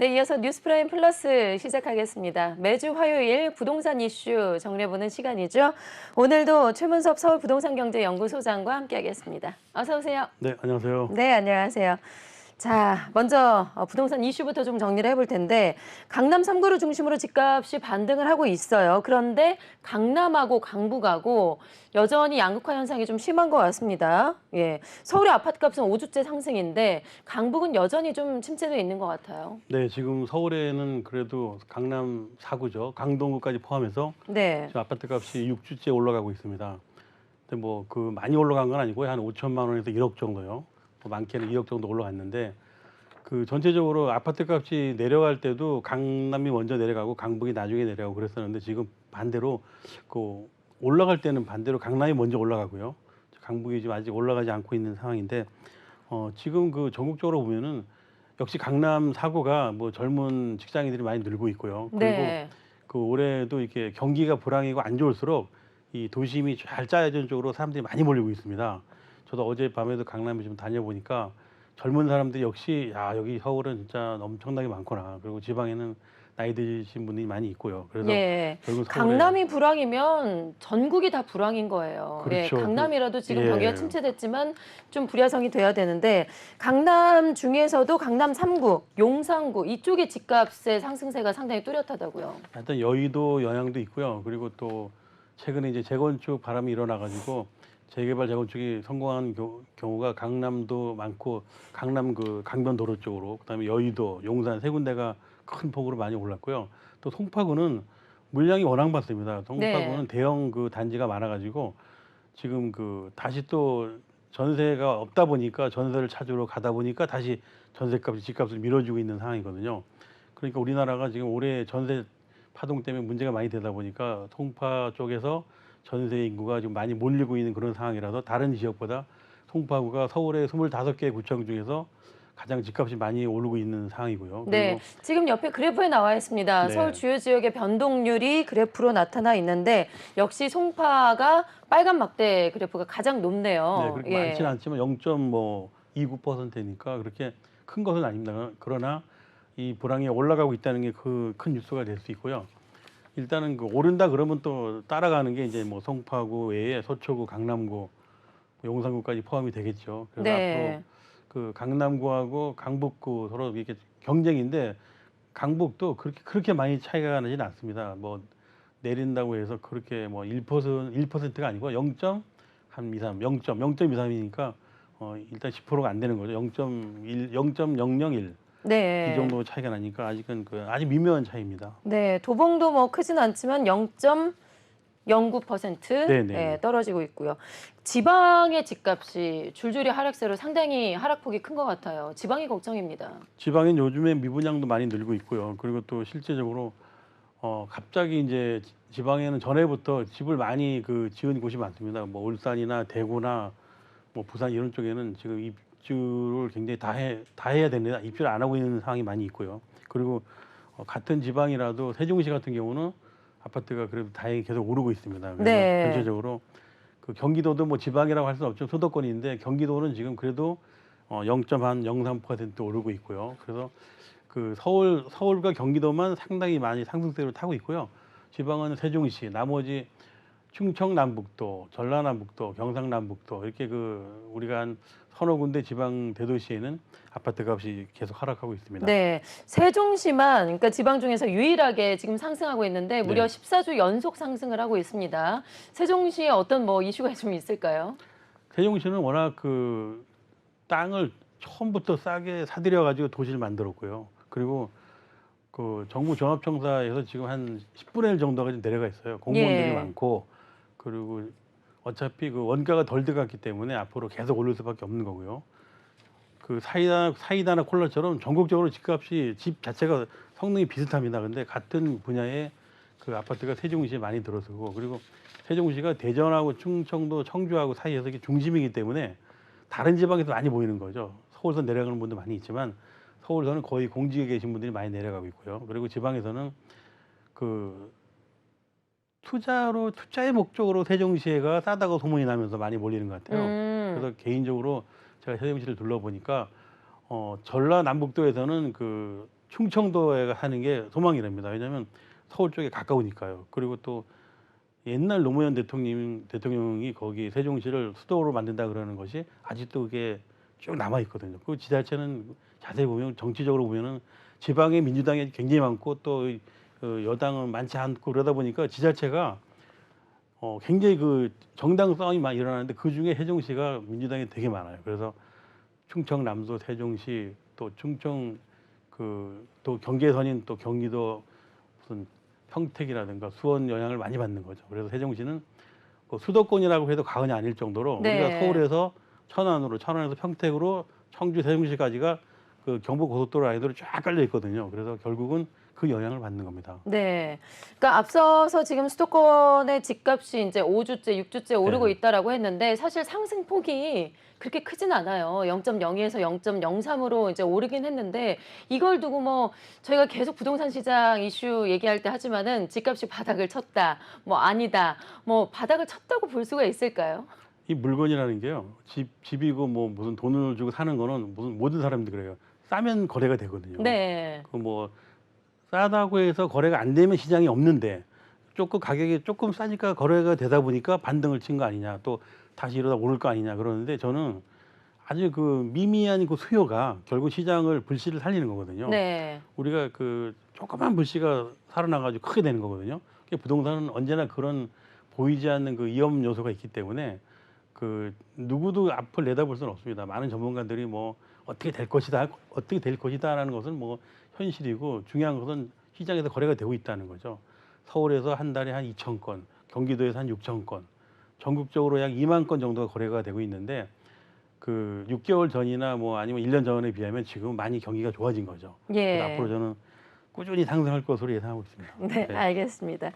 네, 이어서 뉴스프라임 플러스 시작하겠습니다. 매주 화요일 부동산 이슈 정리해보는 시간이죠. 오늘도 최문섭 서울부동산경제연구소장과 함께하겠습니다. 어서 오세요. 네, 안녕하세요. 네, 안녕하세요. 자, 먼저 부동산 이슈부터 좀 정리를 해볼 텐데 강남 3구를 중심으로 집값이 반등을 하고 있어요. 그런데 강남하고 강북하고 여전히 양극화 현상이 좀 심한 것 같습니다. 예, 서울의 아파트값은 5주째 상승인데 강북은 여전히 좀 침체돼 있는 것 같아요. 네, 지금 서울에는 그래도 강남 4구죠. 강동구까지 포함해서 네. 지금 아파트 값이 6주째 올라가고 있습니다. 근데 뭐 그 많이 올라간 건 아니고요. 한 5천만 원에서 1억 정도요. 많게는 2억 정도 올라갔는데 그 전체적으로 아파트 값이 내려갈 때도 강남이 먼저 내려가고 강북이 나중에 내려가고 그랬었는데 지금 반대로 그 올라갈 때는 반대로 강남이 먼저 올라가고요. 강북이 지금 아직 올라가지 않고 있는 상황인데 지금 그 전국적으로 보면은 역시 강남 4구가 뭐 젊은 직장인들이 많이 늘고 있고요. 그리고 네. 그 올해도 이렇게 경기가 불황이고 안 좋을수록 이 도심이 잘 짜여진 쪽으로 사람들이 많이 몰리고 있습니다. 저도 어젯밤에도 강남에 좀 다녀보니까 젊은 사람들이 역시 야 여기 서울은 진짜 엄청나게 많구나. 그리고 지방에는 나이 드신 분들이 많이 있고요. 그래서 예. 결국 서울에 강남이 불황이면 전국이 다 불황인 거예요. 예, 그렇죠. 강남이라도 지금 예. 경기가 침체됐지만 좀 불야성이 돼야 되는데 강남 중에서도 강남 3구, 용산구 이쪽의 집값의 상승세가 상당히 뚜렷하다고요. 일단 여의도 영향도 있고요. 그리고 또 최근에 이제 재건축 바람이 일어나가지고 재개발 재건축이 성공한 경우가 강남도 많고 강남 그 강변도로 쪽으로 그다음에 여의도, 용산 세 군데가 큰 폭으로 많이 올랐고요. 또 송파구는 물량이 워낙 많습니다. 송파구는 네. 대형 그 단지가 많아가지고 지금 그 다시 또 전세가 없다 보니까 전세를 찾으러 가다 보니까 다시 전세값이 집값을 밀어주고 있는 상황이거든요. 그러니까 우리나라가 지금 올해 전세 파동 때문에 문제가 많이 되다 보니까 송파 쪽에서 전세 인구가 지금 많이 몰리고 있는 그런 상황이라서 다른 지역보다 송파구가 서울의 25개 구청 중에서 가장 집값이 많이 오르고 있는 상황이고요. 네, 그리고 지금 옆에 그래프에 나와 있습니다. 네. 서울 주요 지역의 변동률이 그래프로 나타나 있는데 역시 송파가 빨간 막대 그래프가 가장 네, 높네요. 그렇게 예. 많지는 않지만 0.29%니까 그렇게 큰 것은 아닙니다. 그러나 이 불황이 올라가고 있다는 게 그 큰 뉴스가 될 수 있고요. 일단은 그 오른다 그러면 또 따라가는 게 이제 뭐 송파구 외에 서초구, 강남구, 용산구까지 포함이 되겠죠. 그래서 앞으로 네. 그 강남구하고 강북구 서로 이렇게 경쟁인데 강북도 그렇게 많이 차이가 나지는 않습니다. 뭐 내린다고 해서 그렇게 뭐 1%가 아니고 0.23, 0.23이니까 일단 10%가 안 되는 거죠. 0.1, 0.001 이 네. 정도 차이가 나니까 아직은 그 아주 미묘한 차이입니다. 네, 도봉도 뭐 크진 않지만 0.09% 네네. 예, 떨어지고 있고요. 지방의 집값이 줄줄이 하락세로 상당히 하락폭이 큰 것 같아요. 지방이 걱정입니다. 지방엔 요즘에 미분양도 많이 늘고 있고요. 그리고 또 실제적으로 갑자기 이제 지방에는 전에부터 집을 많이 그 지은 곳이 많습니다. 뭐 울산이나 대구나 뭐 부산 이런 쪽에는 지금 입주를 굉장히 다 해야 됩니다. 입주를 안 하고 있는 상황이 많이 있고요. 그리고 같은 지방이라도 세종시 같은 경우는 아파트가 그래도 다행히 계속 오르고 있습니다. 그래서 네. 전체적으로 그 경기도도 뭐 지방이라고 할 수는 없죠. 수도권인데 경기도는 지금 그래도 0.03% 오르고 있고요. 그래서 그 서울과 경기도만 상당히 많이 상승세를 타고 있고요. 지방은 세종시, 나머지 충청남북도, 전라남북도, 경상남북도 이렇게 그 우리가 한 서너 군데 지방 대도시에는 아파트 값이 계속 하락하고 있습니다. 네, 세종시만 그러니까 지방 중에서 유일하게 지금 상승하고 있는데 무려 네. 14주 연속 상승을 하고 있습니다. 세종시에 어떤 뭐 이슈가 좀 있을까요? 세종시는 워낙 그 땅을 처음부터 싸게 사들여 가지고 도시를 만들었고요. 그리고 그 정부 종합청사에서 지금 한 10분의 1 정도가 지금 내려가 있어요. 공무원들이 예. 많고 그리고 어차피 그 원가가 덜 들어갔기 때문에 앞으로 계속 오를 수밖에 없는 거고요. 그 사이다나 콜라처럼 전국적으로 집값이 집 자체가 성능이 비슷합니다. 근데 같은 분야의 그 아파트가 세종시에 많이 들어서고 그리고 세종시가 대전하고 충청도 청주하고 사이에서 이게 중심이기 때문에 다른 지방에서 많이 보이는 거죠. 서울서 내려가는 분도 많이 있지만 서울서는 거의 공직에 계신 분들이 많이 내려가고 있고요. 그리고 지방에서는 그 투자의 목적으로 세종시가 싸다고 소문이 나면서 많이 몰리는 것 같아요. 그래서 개인적으로 제가 세종시를 둘러보니까 전라남북도에서는 그 충청도에 사는 게 소망이랍니다. 왜냐하면 서울 쪽에 가까우니까요. 그리고 또 옛날 노무현 대통령이 거기 세종시를 수도로 만든다 그러는 것이 아직도 그게 쭉 남아 있거든요. 그 지자체는 자세히 보면 정치적으로 보면은 지방에 민주당이 굉장히 많고 또 여당은 많지 않고 그러다 보니까 지자체가 굉장히 그 정당 싸움이 많이 일어나는데 그 중에 세종시가 민주당이 되게 많아요. 그래서 충청남도 세종시 또 충청 또 경계선인 또 경기도 무슨 평택이라든가 수원 영향을 많이 받는 거죠. 그래서 세종시는 그 수도권이라고 해도 과언이 아닐 정도로 우리가 네. 서울에서 천안으로, 천안에서 평택으로 청주, 세종시까지가 그 경부 고속도로 라인으로 쫙 깔려 있거든요. 그래서 결국은 그 영향을 받는 겁니다. 네. 그러니까 앞서서 지금 수도권의 집값이 이제 5주째, 6주째 오르고 네. 있다라고 했는데 사실 상승폭이 그렇게 크진 않아요. 0.02에서 0.03으로 이제 오르긴 했는데 이걸 두고 뭐 저희가 계속 부동산 시장 이슈 얘기할 때 하지만은 집값이 바닥을 쳤다, 뭐 아니다, 뭐 바닥을 쳤다고 볼 수가 있을까요? 이 물건이라는 게요. 집이고 뭐 무슨 돈을 주고 사는 거는 무슨 모든 사람들이 그래요. 싸면 거래가 되거든요. 네. 그 뭐 싸다고 해서 거래가 안 되면 시장이 없는데 조금 가격이 조금 싸니까 거래가 되다 보니까 반등을 친 거 아니냐, 또 다시 이러다 오를 거 아니냐 그러는데 저는 아주 그 미미한 그 수요가 결국 시장을 불씨를 살리는 거거든요. 네. 우리가 그 조그만 불씨가 살아나가지고 크게 되는 거거든요. 그게 부동산은 언제나 그런 보이지 않는 그 위험 요소가 있기 때문에 그 누구도 앞을 내다볼 수는 없습니다. 많은 전문가들이 뭐 어떻게 될 것이다라는 것은 뭐 현실이고 중요한 것은 시장에서 거래가 되고 있다는 거죠. 서울에서 한 달에 한 2천 건, 경기도에서 한 6천 건, 전국적으로 약 2만 건 정도가 거래가 되고 있는데 그 6개월 전이나 뭐 아니면 1년 전에 비하면 지금 많이 경기가 좋아진 거죠. 그래서 예. 앞으로 저는 꾸준히 상승할 것으로 예상하고 있습니다. 네, 네. 알겠습니다.